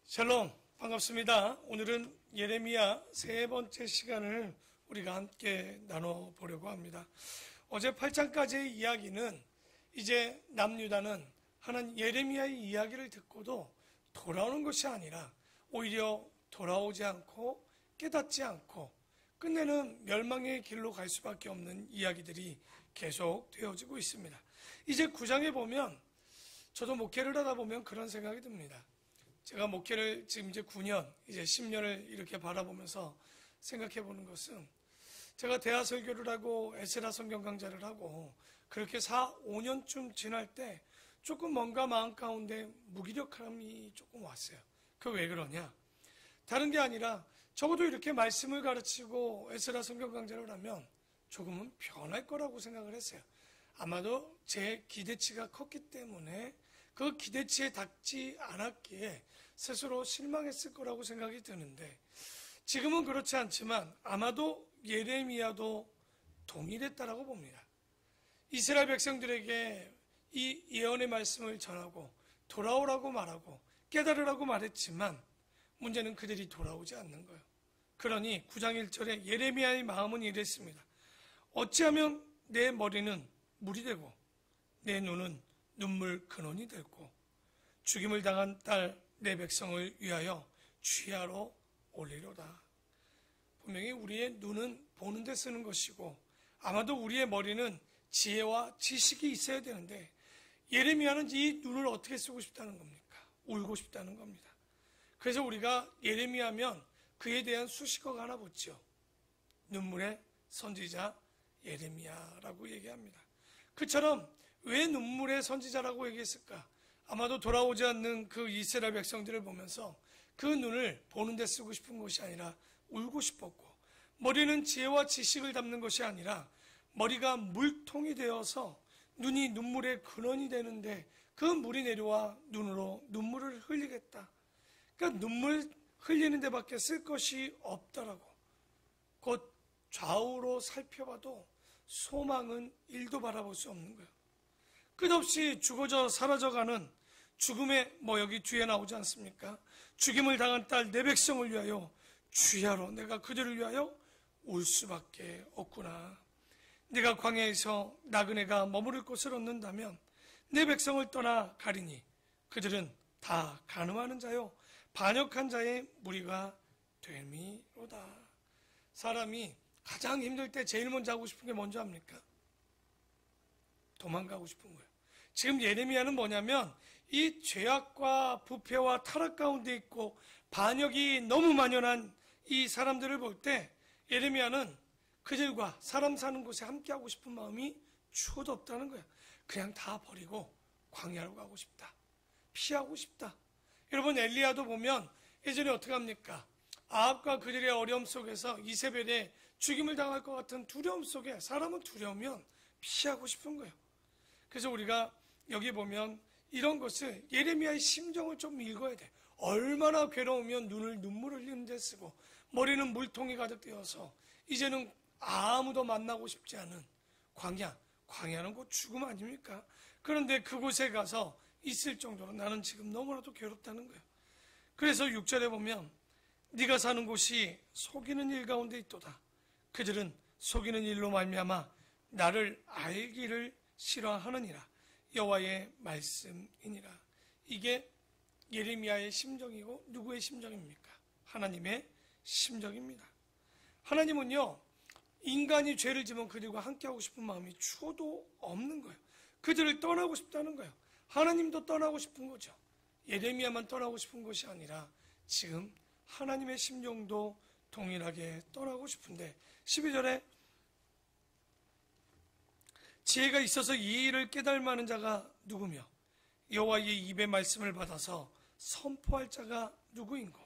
샬롬, 반갑습니다. 오늘은 예레미야 세 번째 시간을 우리가 함께 나눠보려고 합니다. 어제 8장까지의 이야기는 이제 남유다는 하나님 예레미야의 이야기를 듣고도 돌아오는 것이 아니라 오히려 돌아오지 않고 깨닫지 않고 끝내는 멸망의 길로 갈 수밖에 없는 이야기들이 계속 되어지고 있습니다. 이제 9장에 보면 저도 목회를 하다 보면 그런 생각이 듭니다. 제가 목회를 지금 이제 9년, 이제 10년을 이렇게 바라보면서 생각해 보는 것은 제가 대화 설교를 하고 에스라 성경 강좌를 하고 그렇게 4, 5년쯤 지날 때 조금 뭔가 마음 가운데 무기력함이 조금 왔어요. 그 왜 그러냐? 다른 게 아니라 적어도 이렇게 말씀을 가르치고 에스라 성경 강좌를 하면 조금은 변할 거라고 생각을 했어요. 아마도 제 기대치가 컸기 때문에 그 기대치에 닿지 않았기에 스스로 실망했을 거라고 생각이 드는데 지금은 그렇지 않지만 아마도 예레미야도 동일했다라고 봅니다. 이스라엘 백성들에게 이 예언의 말씀을 전하고 돌아오라고 말하고 깨달으라고 말했지만 문제는 그들이 돌아오지 않는 거예요. 그러니 9장 1절에 예레미야의 마음은 이랬습니다. 어찌하면 내 머리는 물이 되고 내 눈은 눈물 근원이 됐고 죽임을 당한 딸 내 백성을 위하여 취하로 올리로다. 분명히 우리의 눈은 보는 데 쓰는 것이고 아마도 우리의 머리는 지혜와 지식이 있어야 되는데 예레미야는 이 눈을 어떻게 쓰고 싶다는 겁니까? 울고 싶다는 겁니다. 그래서 우리가 예레미야면 그에 대한 수식어가 하나 붙죠. 눈물의 선지자 예레미야라고 얘기합니다. 그처럼 왜 눈물의 선지자라고 얘기했을까? 아마도 돌아오지 않는 그 이스라엘 백성들을 보면서 그 눈을 보는 데 쓰고 싶은 것이 아니라 울고 싶었고 머리는 지혜와 지식을 담는 것이 아니라 머리가 물통이 되어서 눈이 눈물의 근원이 되는데 그 물이 내려와 눈으로 눈물을 흘리겠다. 그러니까 눈물 흘리는 데밖에 쓸 것이 없더라고. 곧 좌우로 살펴봐도 소망은 1도 바라볼 수 없는 거예요. 끝없이 죽어져 사라져가는 죽음의 여기 뒤에 나오지 않습니까? 죽임을 당한 딸 내 백성을 위하여 주야로 내가 그들을 위하여 울 수밖에 없구나. 내가 광야에서 나그네가 머무를 곳을 얻는다면 내 백성을 떠나 가리니 그들은 다 간음하는 자요 반역한 자의 무리가 됨이로다. 사람이 가장 힘들 때 제일 먼저 하고 싶은 게 뭔지 압니까? 도망가고 싶은 거예요. 지금 예레미야는 뭐냐면 이 죄악과 부패와 타락 가운데 있고 반역이 너무 만연한 이 사람들을 볼 때 예레미야는 그들과 사람 사는 곳에 함께하고 싶은 마음이 추호도 없다는 거예요. 그냥 다 버리고 광야로 가고 싶다. 피하고 싶다. 여러분 엘리야도 보면 예전에 어떻게 합니까? 아합과 그들의 어려움 속에서 이세벨의 죽임을 당할 것 같은 두려움 속에 사람은 두려우면 피하고 싶은 거예요. 그래서 우리가 여기 보면 이런 것을 예레미야의 심정을 좀 읽어야 돼. 얼마나 괴로우면 눈물을 흘리는 데 쓰고 머리는 물통이 가득 되어서 이제는 아무도 만나고 싶지 않은 광야는 곧 죽음 아닙니까? 그런데 그곳에 가서 있을 정도로 나는 지금 너무나도 괴롭다는 거예요. 그래서 6절에 보면 네가 사는 곳이 속이는 일 가운데 있도다. 그들은 속이는 일로 말미암아 나를 알기를 싫어하느니라. 여호와의 말씀이니라. 이게 예레미야의 심정이고 누구의 심정입니까? 하나님의 심정입니다. 하나님은요 인간이 죄를 지면 그들과 함께하고 싶은 마음이 추호도 없는 거예요. 그들을 떠나고 싶다는 거예요. 하나님도 떠나고 싶은 거죠. 예레미야만 떠나고 싶은 것이 아니라 지금 하나님의 심정도 동일하게 떠나고 싶은데 12절에 지혜가 있어서 이 일을 깨달을 자가 누구며 여호와의 입의 말씀을 받아서 선포할 자가 누구인고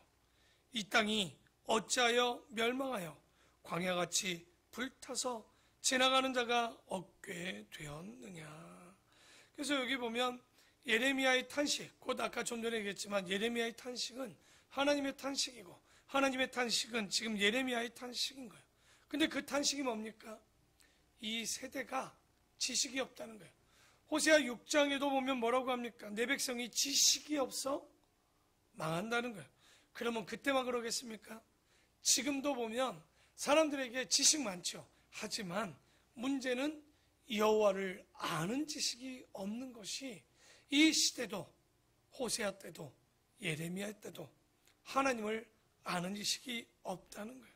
이 땅이 어찌하여 멸망하여 광야같이 불타서 지나가는 자가 없게 되었느냐. 그래서 여기 보면 예레미야의 탄식, 곧 아까 좀 전에 얘기했지만 예레미야의 탄식은 하나님의 탄식이고 하나님의 탄식은 지금 예레미야의 탄식인 거예요. 근데 그 탄식이 뭡니까? 이 세대가 지식이 없다는 거예요. 호세아 6장에도 보면 뭐라고 합니까? 내 백성이 지식이 없어 망한다는 거예요. 그러면 그때만 그러겠습니까? 지금도 보면 사람들에게 지식 많죠. 하지만 문제는 여호와를 아는 지식이 없는 것이 이 시대도 호세아 때도 예레미야 때도 하나님을 아는 지식이 없다는 거예요.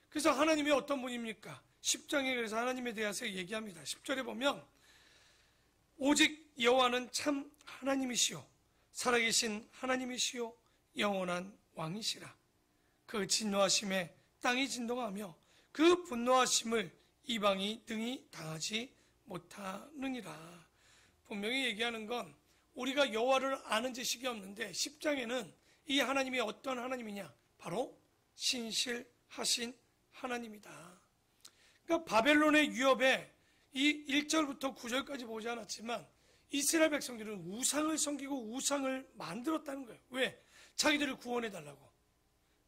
그래서 하나님이 어떤 분입니까? 10장에 그래서 하나님에 대해서 얘기합니다. 10절에 보면 오직 여호와는 참 하나님이시요 살아계신 하나님이시요 영원한 왕이시라. 그 진노하심에 땅이 진동하며 그 분노하심을 이방이 능히 당하지 못하느니라. 분명히 얘기하는 건 우리가 여호와를 아는 지식이 없는데 10장에는 이 하나님이 어떤 하나님이냐? 바로 신실하신 하나님이다. 그러니까 바벨론의 위협에 이 1절부터 9절까지 보지 않았지만 이스라엘 백성들은 우상을 섬기고 우상을 만들었다는 거예요. 왜? 자기들을 구원해 달라고.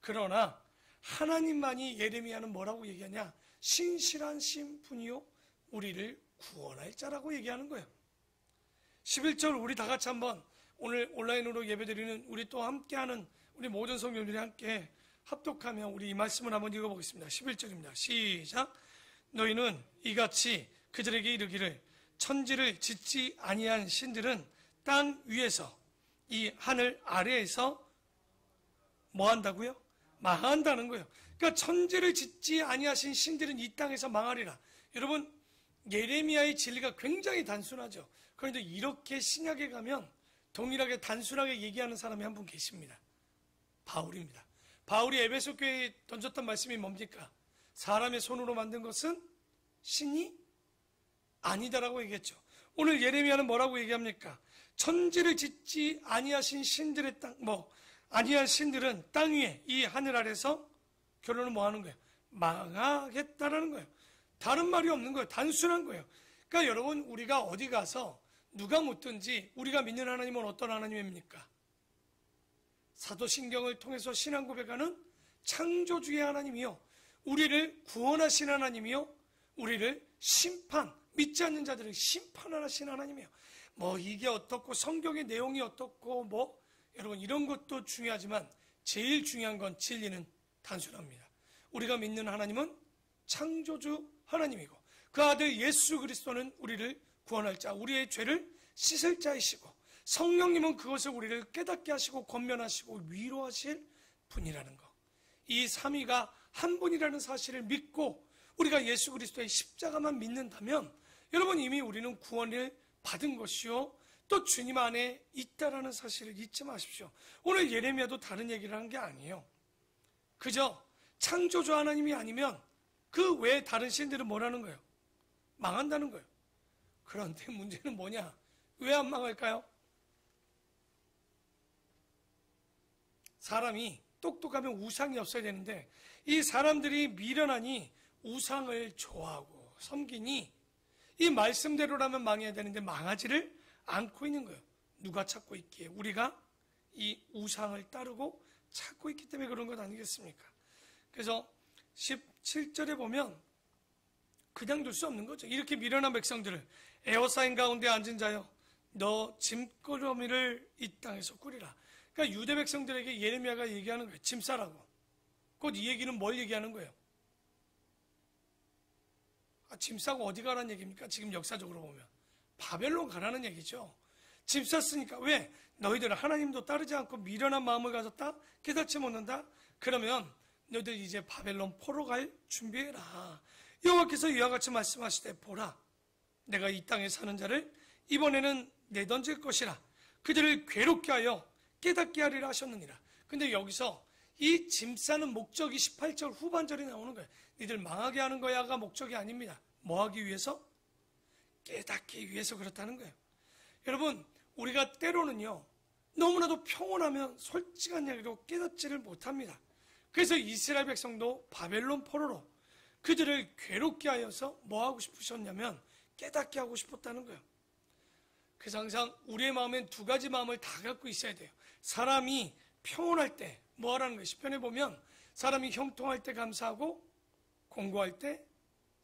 그러나 하나님만이 예레미야는 뭐라고 얘기하냐? 신실한 신분이요 우리를 구원할 자라고 얘기하는 거예요. 11절 우리 다 같이 한번 오늘 온라인으로 예배드리는 우리 또 함께하는 우리 모든 성도들이 함께 합독하며 우리 이 말씀을 한번 읽어보겠습니다. 11절입니다. 시작. 너희는 이같이 그들에게 이르기를 천지를 짓지 아니한 신들은 땅 위에서 이 하늘 아래에서 뭐 한다고요? 망한다는 거예요. 그러니까 천지를 짓지 아니하신 신들은 이 땅에서 망하리라. 여러분 예레미야의 진리가 굉장히 단순하죠. 그런데 이렇게 신약에 가면 동일하게 단순하게 얘기하는 사람이 한 분 계십니다. 바울입니다. 바울이 에베소 교회에 던졌던 말씀이 뭡니까? 사람의 손으로 만든 것은 신이 아니다라고 얘기했죠. 오늘 예레미야는 뭐라고 얘기합니까? 천지를 짓지 아니하신 신들의 땅, 아니한 신들은 땅 위에 이 하늘 아래서 결론은 뭐 하는 거예요? 망하겠다라는 거예요. 다른 말이 없는 거예요. 단순한 거예요. 그러니까 여러분 우리가 어디 가서 누가 묻든지 우리가 믿는 하나님은 어떤 하나님입니까? 사도신경을 통해서 신앙 고백하는 창조주의 하나님이요 우리를 구원하신 하나님이요 우리를 믿지 않는 자들을 심판하신 하나님이에요. 이게 어떻고 성경의 내용이 어떻고 여러분 이런 것도 중요하지만 제일 중요한 건 진리는 단순합니다. 우리가 믿는 하나님은 창조주 하나님이고 그 아들 예수 그리스도는 우리를 구원할 자, 우리의 죄를 씻을 자이시고 성령님은 그것을 우리를 깨닫게 하시고 권면하시고 위로하실 분이라는 것. 이 삼위가 한 분이라는 사실을 믿고 우리가 예수 그리스도의 십자가만 믿는다면 여러분 이미 우리는 구원을 받은 것이요 또 주님 안에 있다라는 사실을 잊지 마십시오. 오늘 예레미야도 다른 얘기를 한 게 아니에요. 그저 창조주 하나님이 아니면 그 외에 다른 신들은 뭐라는 거예요? 망한다는 거예요. 그런데 문제는 뭐냐? 왜 안 망할까요? 사람이 똑똑하면 우상이 없어야 되는데 이 사람들이 미련하니 우상을 좋아하고 섬기니 이 말씀대로라면 망해야 되는데 망하지를 않고 있는 거예요. 누가 찾고 있기에? 우리가 이 우상을 따르고 찾고 있기 때문에 그런 것 아니겠습니까? 그래서 17절에 보면 그냥 둘 수 없는 거죠. 이렇게 미련한 백성들을 에워싸인 가운데 앉은 자여 너 짐꾸러미를 이 땅에서 꾸리라. 그러니까 유대 백성들에게 예레미야가 얘기하는 거예요. 짐 싸라고. 곧 이 얘기는 뭘 얘기하는 거예요? 짐 싸고 어디 가라는 얘기입니까? 지금 역사적으로 보면 바벨론 가라는 얘기죠. 짐 쌌으니까 왜? 너희들은 하나님도 따르지 않고 미련한 마음을 가졌다? 깨닫지 못한다? 그러면 너희들 이제 바벨론 포로 갈 준비해라. 여호와께서 이와 같이 말씀하시되 보라 내가 이 땅에 사는 자를 이번에는 내던질 것이라 그들을 괴롭게 하여 깨닫게 하리라 하셨느니라. 근데 여기서 이 짐 싸는 목적이 18절 후반절이 나오는 거예요. 니들 망하게 하는 거야가 목적이 아닙니다. 뭐 하기 위해서? 깨닫기 위해서 그렇다는 거예요. 여러분 우리가 때로는요 너무나도 평온하면 솔직한 이야기로 깨닫지를 못합니다. 그래서 이스라엘 백성도 바벨론 포로로 그들을 괴롭게 하여서 뭐 하고 싶으셨냐면 깨닫게 하고 싶었다는 거예요. 그래서 항상 우리의 마음엔 두 가지 마음을 다 갖고 있어야 돼요. 사람이 평온할 때 뭐 하라는 거예요? 시편에 보면 사람이 형통할 때 감사하고 공고할 때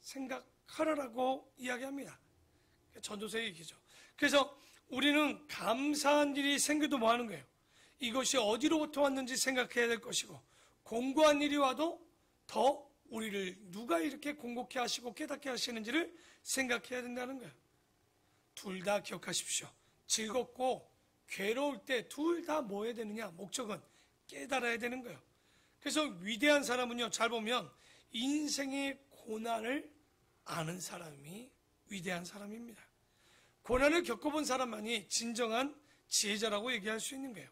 생각하라라고 이야기합니다. 전도서의 얘기죠. 그래서 우리는 감사한 일이 생겨도 뭐 하는 거예요? 이것이 어디로부터 왔는지 생각해야 될 것이고, 공고한 일이 와도 더 우리를 누가 이렇게 공고케 하시고 깨닫게 하시는지를 생각해야 된다는 거예요. 둘 다 기억하십시오. 즐겁고 괴로울 때 둘 다 뭐 해야 되느냐? 목적은 깨달아야 되는 거예요. 그래서 위대한 사람은요, 잘 보면 인생의 고난을 아는 사람이 위대한 사람입니다. 고난을 겪어본 사람만이 진정한 지혜자라고 얘기할 수 있는 거예요.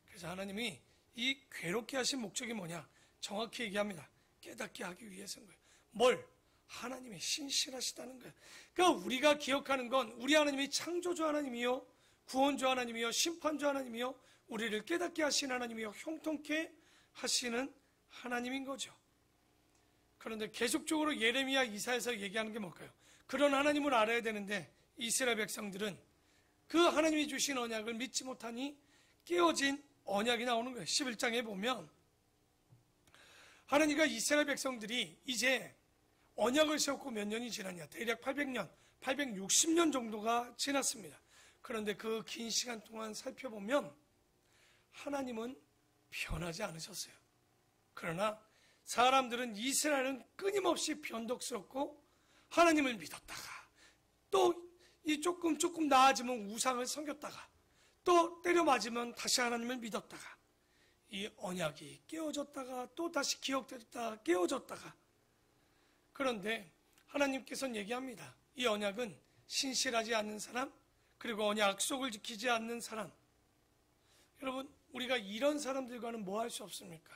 그래서 하나님이 이 괴롭게 하신 목적이 뭐냐? 정확히 얘기합니다. 깨닫게 하기 위해서인 거예요. 뭘? 하나님이 신실하시다는 거예요. 그러니까 우리가 기억하는 건 우리 하나님이 창조주 하나님이요, 구원주 하나님이요, 심판주 하나님이요, 우리를 깨닫게 하신 하나님이요, 형통케 하시는 하나님인 거죠. 그런데 계속적으로 예레미야 이사에서 얘기하는 게 뭘까요? 그런 하나님을 알아야 되는데 이스라엘 백성들은 그 하나님이 주신 언약을 믿지 못하니 깨어진 언약이 나오는 거예요. 11장에 보면 하나님과 이스라엘 백성들이 이제 언약을 세웠고 몇 년이 지났냐? 대략 800년, 860년 정도가 지났습니다. 그런데 그 긴 시간 동안 살펴보면 하나님은 변하지 않으셨어요. 그러나 사람들은, 이스라엘은 끊임없이 변덕스럽고 하나님을 믿었다가 또 이 조금 나아지면 우상을 섬겼다가 또 때려 맞으면 다시 하나님을 믿었다가 이 언약이 깨어졌다가 또 다시 기억됐다가 깨어졌다가. 그런데 하나님께서는 얘기합니다. 이 언약은 신실하지 않는 사람, 그리고 언약 약속을 지키지 않는 사람. 여러분, 우리가 이런 사람들과는 뭐 할 수 없습니까?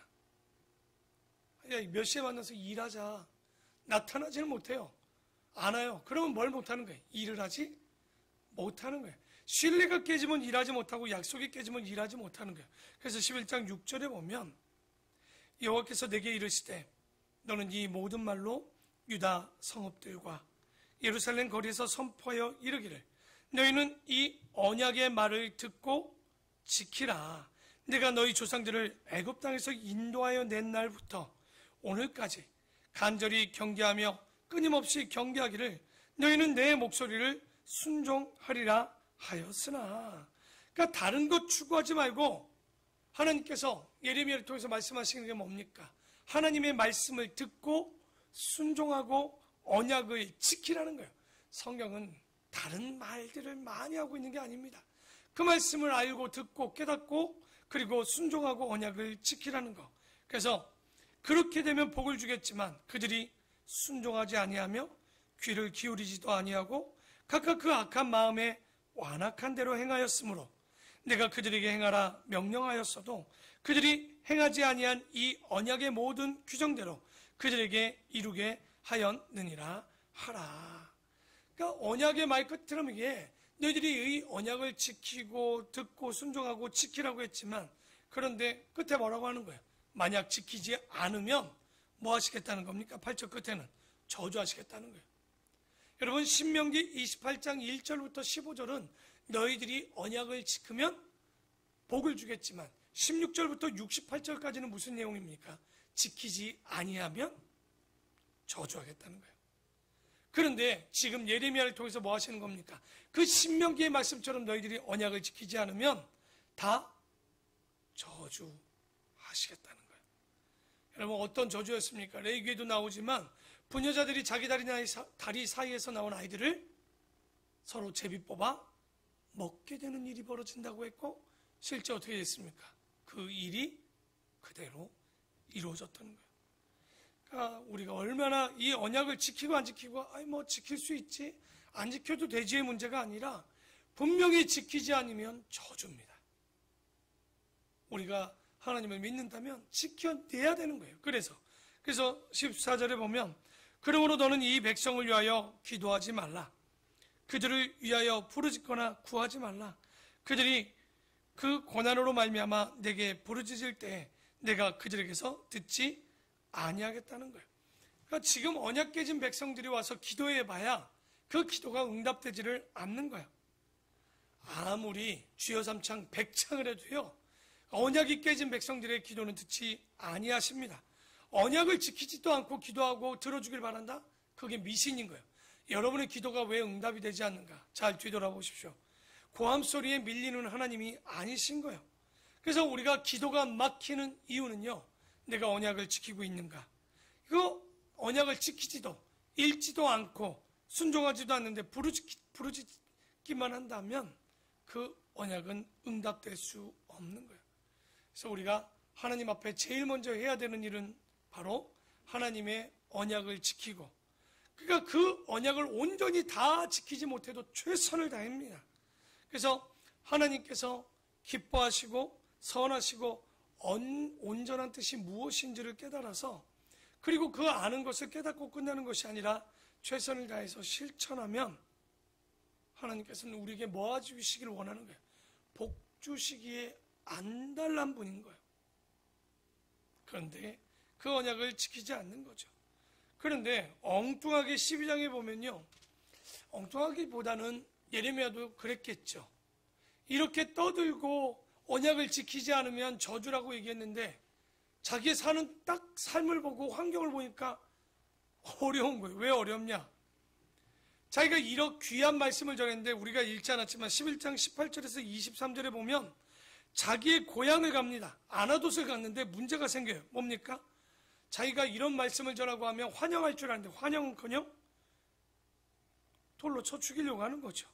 야, 몇 시에 만나서 일하자. 나타나지는 못해요. 안 와요. 그러면 뭘 못하는 거예요? 일을 하지 못하는 거예요. 신뢰가 깨지면 일하지 못하고 약속이 깨지면 일하지 못하는 거예요. 그래서 11장 6절에 보면 여호와께서 내게 이르시되 너는 이 모든 말로 유다 성읍들과 예루살렘 거리에서 선포하여 이르기를 너희는 이 언약의 말을 듣고 지키라. 내가 너희 조상들을 애굽 땅에서 인도하여 낸 날부터 오늘까지 간절히 경계하며 끊임없이 경계하기를 너희는 내 목소리를 순종하리라 하였으나. 그러니까 다른 것 추구하지 말고 하나님께서 예레미야를 통해서 말씀하시는 게 뭡니까? 하나님의 말씀을 듣고 순종하고 언약을 지키라는 거예요. 성경은 다른 말들을 많이 하고 있는 게 아닙니다. 그 말씀을 알고 듣고 깨닫고 그리고 순종하고 언약을 지키라는 거. 그래서 그렇게 되면 복을 주겠지만 그들이 순종하지 아니하며 귀를 기울이지도 아니하고 각각 그 악한 마음에 완악한 대로 행하였으므로 내가 그들에게 행하라 명령하였어도 그들이 행하지 아니한 이 언약의 모든 규정대로 그들에게 이루게 하였느니라 하라. 그러니까 언약의 말 끝으로 이게 너희들이 이 언약을 지키고 듣고 순종하고 지키라고 했지만 그런데 끝에 뭐라고 하는 거예요? 만약 지키지 않으면 뭐 하시겠다는 겁니까? 8절 끝에는 저주하시겠다는 거예요. 여러분, 신명기 28장 1절부터 15절은 너희들이 언약을 지키면 복을 주겠지만 16절부터 68절까지는 무슨 내용입니까? 지키지 아니하면 저주하겠다는 거예요. 그런데 지금 예레미야를 통해서 뭐 하시는 겁니까? 그 신명기의 말씀처럼 너희들이 언약을 지키지 않으면 다 저주하시겠다는 거예요. 여러분, 어떤 저주였습니까? 레위기에도 나오지만 부녀자들이 자기 다리 사이에서 나온 아이들을 서로 제비 뽑아 먹게 되는 일이 벌어진다고 했고 실제 어떻게 됐습니까? 그 일이 그대로 이루어졌다는 거예요. 그러니까 우리가 얼마나 이 언약을 지키고 안 지키고 뭐 지킬 수 있지 안 지켜도 되지의 문제가 아니라 분명히 지키지 않으면 저주입니다. 우리가 하나님을 믿는다면 지켜내야 되는 거예요. 그래서 14절에 보면 그러므로 너는 이 백성을 위하여 기도하지 말라. 그들을 위하여 부르짖거나 구하지 말라. 그들이 그 고난으로 말미암아 내게 부르짖을 때 내가 그들에게서 듣지 아니하겠다는 거예요. 그러니까 지금 언약 깨진 백성들이 와서 기도해봐야 그 기도가 응답되지를 않는 거예요. 아무리 주여 삼창 백창을 해도요 언약이 깨진 백성들의 기도는 듣지 아니하십니다. 언약을 지키지도 않고 기도하고 들어주길 바란다? 그게 미신인 거예요. 여러분의 기도가 왜 응답이 되지 않는가? 잘 뒤돌아보십시오. 고함 소리에 밀리는 하나님이 아니신 거예요. 그래서 우리가 기도가 막히는 이유는요, 내가 언약을 지키고 있는가? 그 언약을 지키지도 읽지도 않고 순종하지도 않는데 부르짖기만 한다면 그 언약은 응답될 수 없는 거예요. 그래서 우리가 하나님 앞에 제일 먼저 해야 되는 일은 바로 하나님의 언약을 지키고, 그러니까 그 언약을 온전히 다 지키지 못해도 최선을 다합니다. 그래서 하나님께서 기뻐하시고 선하시고 온전한 뜻이 무엇인지를 깨달아서, 그리고 그 아는 것을 깨닫고 끝나는 것이 아니라 최선을 다해서 실천하면 하나님께서는 우리에게 뭐 주시기를 원하는 거예요? 복 주시기에 안달난 분인 거예요. 그런데 그 언약을 지키지 않는 거죠. 그런데 엉뚱하게 12장에 보면요, 엉뚱하기보다는 예레미야도 그랬겠죠. 이렇게 떠들고 언약을 지키지 않으면 저주라고 얘기했는데 자기의 사는 딱 삶을 보고 환경을 보니까 어려운 거예요. 왜 어렵냐? 자기가 이렇게 귀한 말씀을 전했는데 우리가 읽지 않았지만 11장 18절에서 23절에 보면 자기의 고향을 갑니다. 아나돗을 갔는데 문제가 생겨요. 뭡니까? 자기가 이런 말씀을 전하고 하면 환영할 줄 아는데 환영은커녕 돌로 쳐 죽이려고 하는 거죠.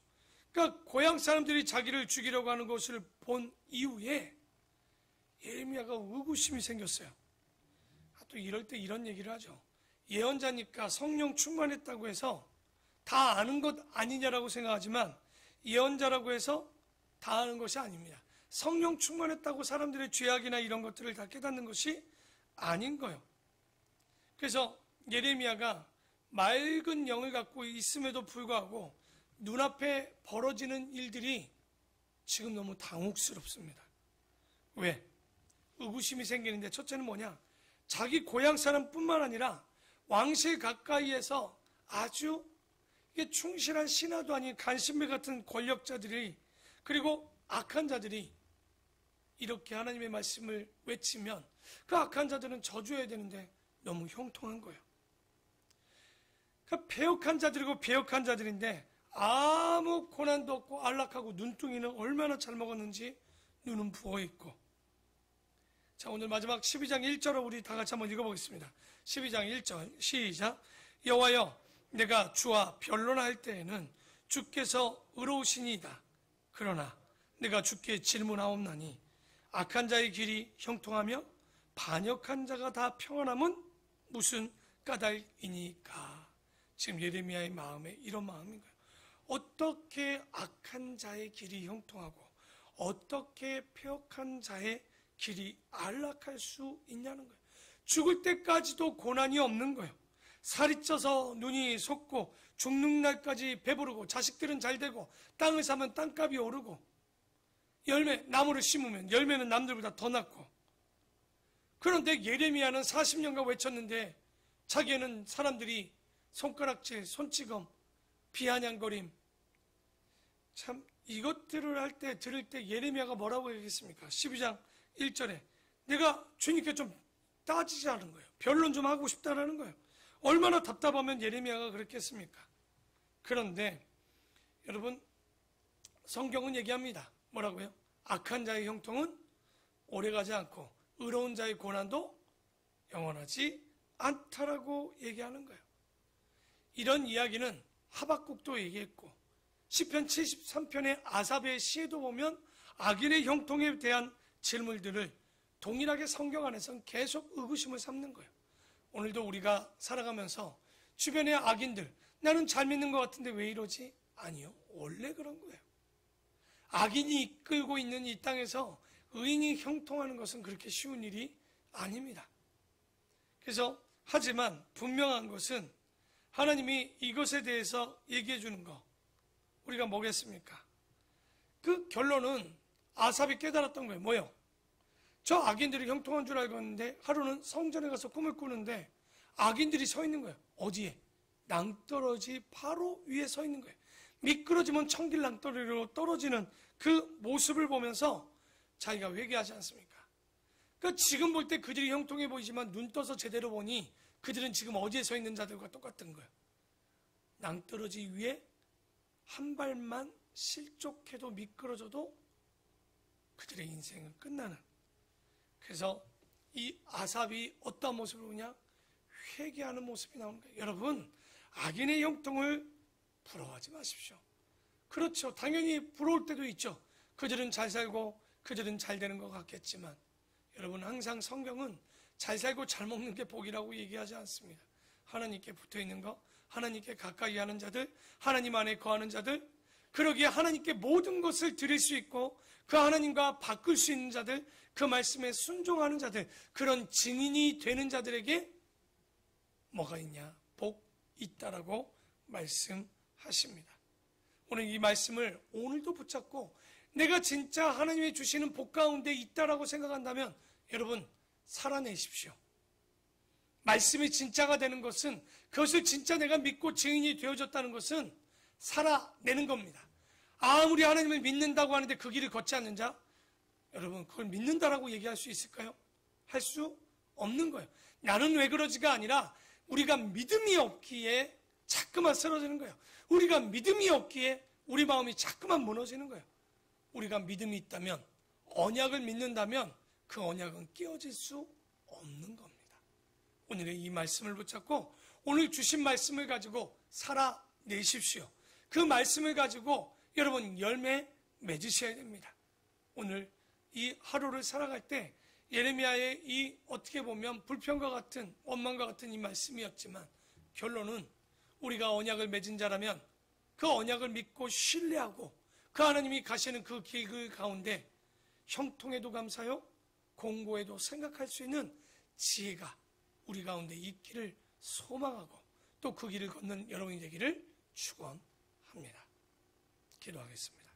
그러니까 고향 사람들이 자기를 죽이려고 하는 것을 본 이후에 예레미야가 의구심이 생겼어요. 또 이럴 때 이런 얘기를 하죠. 예언자니까 성령 충만했다고 해서 다 아는 것 아니냐라고 생각하지만 예언자라고 해서 다 아는 것이 아닙니다. 성령 충만했다고 사람들의 죄악이나 이런 것들을 다 깨닫는 것이 아닌 거예요. 그래서 예레미야가 맑은 영을 갖고 있음에도 불구하고 눈앞에 벌어지는 일들이 지금 너무 당혹스럽습니다. 왜? 의구심이 생기는데 첫째는 뭐냐? 자기 고향 사람뿐만 아니라 왕실 가까이에서 아주 이게 충실한 신하도 아닌 간신배 같은 권력자들이, 그리고 악한 자들이 이렇게 하나님의 말씀을 외치면 그 악한 자들은 저주해야 되는데 너무 형통한 거예요. 그러니까 배역한 자들이고 배역한 자들인데 아무 고난도 없고 안락하고 눈뚱이는 얼마나 잘 먹었는지 눈은 부어있고. 자, 오늘 마지막 12장 1절을 우리 다 같이 한번 읽어보겠습니다. 12장 1절 시작. 여호와여, 내가 주와 변론할 때에는 주께서 의로우시니이다. 그러나 내가 주께 질문하옵나니 악한 자의 길이 형통하며 반역한 자가 다 평안함은 무슨 까닭이니까. 지금 예레미야의 마음에 이런 마음인 거예요. 어떻게 악한 자의 길이 형통하고 어떻게 폐역한 자의 길이 안락할 수 있냐는 거예요. 죽을 때까지도 고난이 없는 거예요. 살이 쪄서 눈이 솟고 죽는 날까지 배부르고 자식들은 잘 되고 땅을 사면 땅값이 오르고 나무를 심으면 열매는 남들보다 더 낫고. 그런데 예레미야는 40년간 외쳤는데 자기는 사람들이 손가락질, 손찌검, 비아냥거림. 참 이것들을 들을 때 예레미야가 뭐라고 얘기했습니까? 12장 1절에 내가 주님께 좀 따지자는 거예요. 변론 좀 하고 싶다라는 거예요. 얼마나 답답하면 예레미야가 그랬겠습니까? 그런데 여러분, 성경은 얘기합니다. 뭐라고요? 악한 자의 형통은 오래가지 않고 의로운 자의 고난도 영원하지 않다라고 얘기하는 거예요. 이런 이야기는 하박국도 얘기했고 시편 73편의 아삽의 시에도 보면 악인의 형통에 대한 질문들을 동일하게 성경 안에서는 계속 의구심을 삼는 거예요. 오늘도 우리가 살아가면서 주변의 악인들, 나는 잘 믿는 것 같은데 왜 이러지? 아니요, 원래 그런 거예요. 악인이 이끌고 있는 이 땅에서 의인이 형통하는 것은 그렇게 쉬운 일이 아닙니다. 그래서 하지만 분명한 것은 하나님이 이것에 대해서 얘기해 주는 거, 우리가 뭐겠습니까? 그 결론은 아삽이 깨달았던 거예요. 뭐요? 저 악인들이 형통한 줄 알았는데 하루는 성전에 가서 꿈을 꾸는데 악인들이 서 있는 거예요. 어디에? 낭떠러지 바로 위에 서 있는 거예요. 미끄러지면 청길 낭떠러지로 떨어지는 그 모습을 보면서 자기가 회개하지 않습니까? 그러니까 지금 볼 때 그들이 형통해 보이지만 눈 떠서 제대로 보니 그들은 지금 어디에 서 있는 자들과 똑같은 거예요. 낭떠러지 위에 한 발만 실족해도 미끄러져도 그들의 인생은 끝나는, 그래서 이 아삽이 어떤 모습으로 오냐? 회개하는 모습이 나오는 거예요. 여러분, 악인의 형통을 부러워하지 마십시오. 그렇죠. 당연히 부러울 때도 있죠. 그들은 잘 살고 그들은 잘 되는 것 같겠지만, 여러분, 항상 성경은 잘 살고 잘 먹는 게 복이라고 얘기하지 않습니다. 하나님께 붙어 있는 것, 하나님께 가까이 하는 자들, 하나님 안에 거하는 자들, 그러기에 하나님께 모든 것을 드릴 수 있고 그 하나님과 바꿀 수 있는 자들, 그 말씀에 순종하는 자들, 그런 증인이 되는 자들에게 뭐가 있냐? 복 있다라고 말씀하십니다. 오늘 이 말씀을 오늘도 붙잡고 내가 진짜 하나님이 주시는 복 가운데 있다라고 생각한다면 여러분, 살아내십시오. 말씀이 진짜가 되는 것은, 그것을 진짜 내가 믿고 증인이 되어졌다는 것은 살아내는 겁니다. 아무리 하나님을 믿는다고 하는데 그 길을 걷지 않는 자, 여러분, 그걸 믿는다라고 얘기할 수 있을까요? 할 수 없는 거예요. 나는 왜 그러지가 아니라 우리가 믿음이 없기에 자꾸만 쓰러지는 거예요. 우리가 믿음이 없기에 우리 마음이 자꾸만 무너지는 거예요. 우리가 믿음이 있다면, 언약을 믿는다면 그 언약은 깨어질 수 없는 겁니다. 오늘의 이 말씀을 붙잡고 오늘 주신 말씀을 가지고 살아내십시오. 그 말씀을 가지고 여러분 열매 맺으셔야 됩니다. 오늘 이 하루를 살아갈 때 예레미야의 이 어떻게 보면 불평과 같은 원망과 같은 이 말씀이었지만, 결론은 우리가 언약을 맺은 자라면 그 언약을 믿고 신뢰하고 그 하나님이 가시는 그 길 가운데 형통에도 감사요, 공고에도 생각할 수 있는 지혜가 우리 가운데 있기를 소망하고 또 그 길을 걷는 여러분이 되기를 축원합니다. 기도하겠습니다.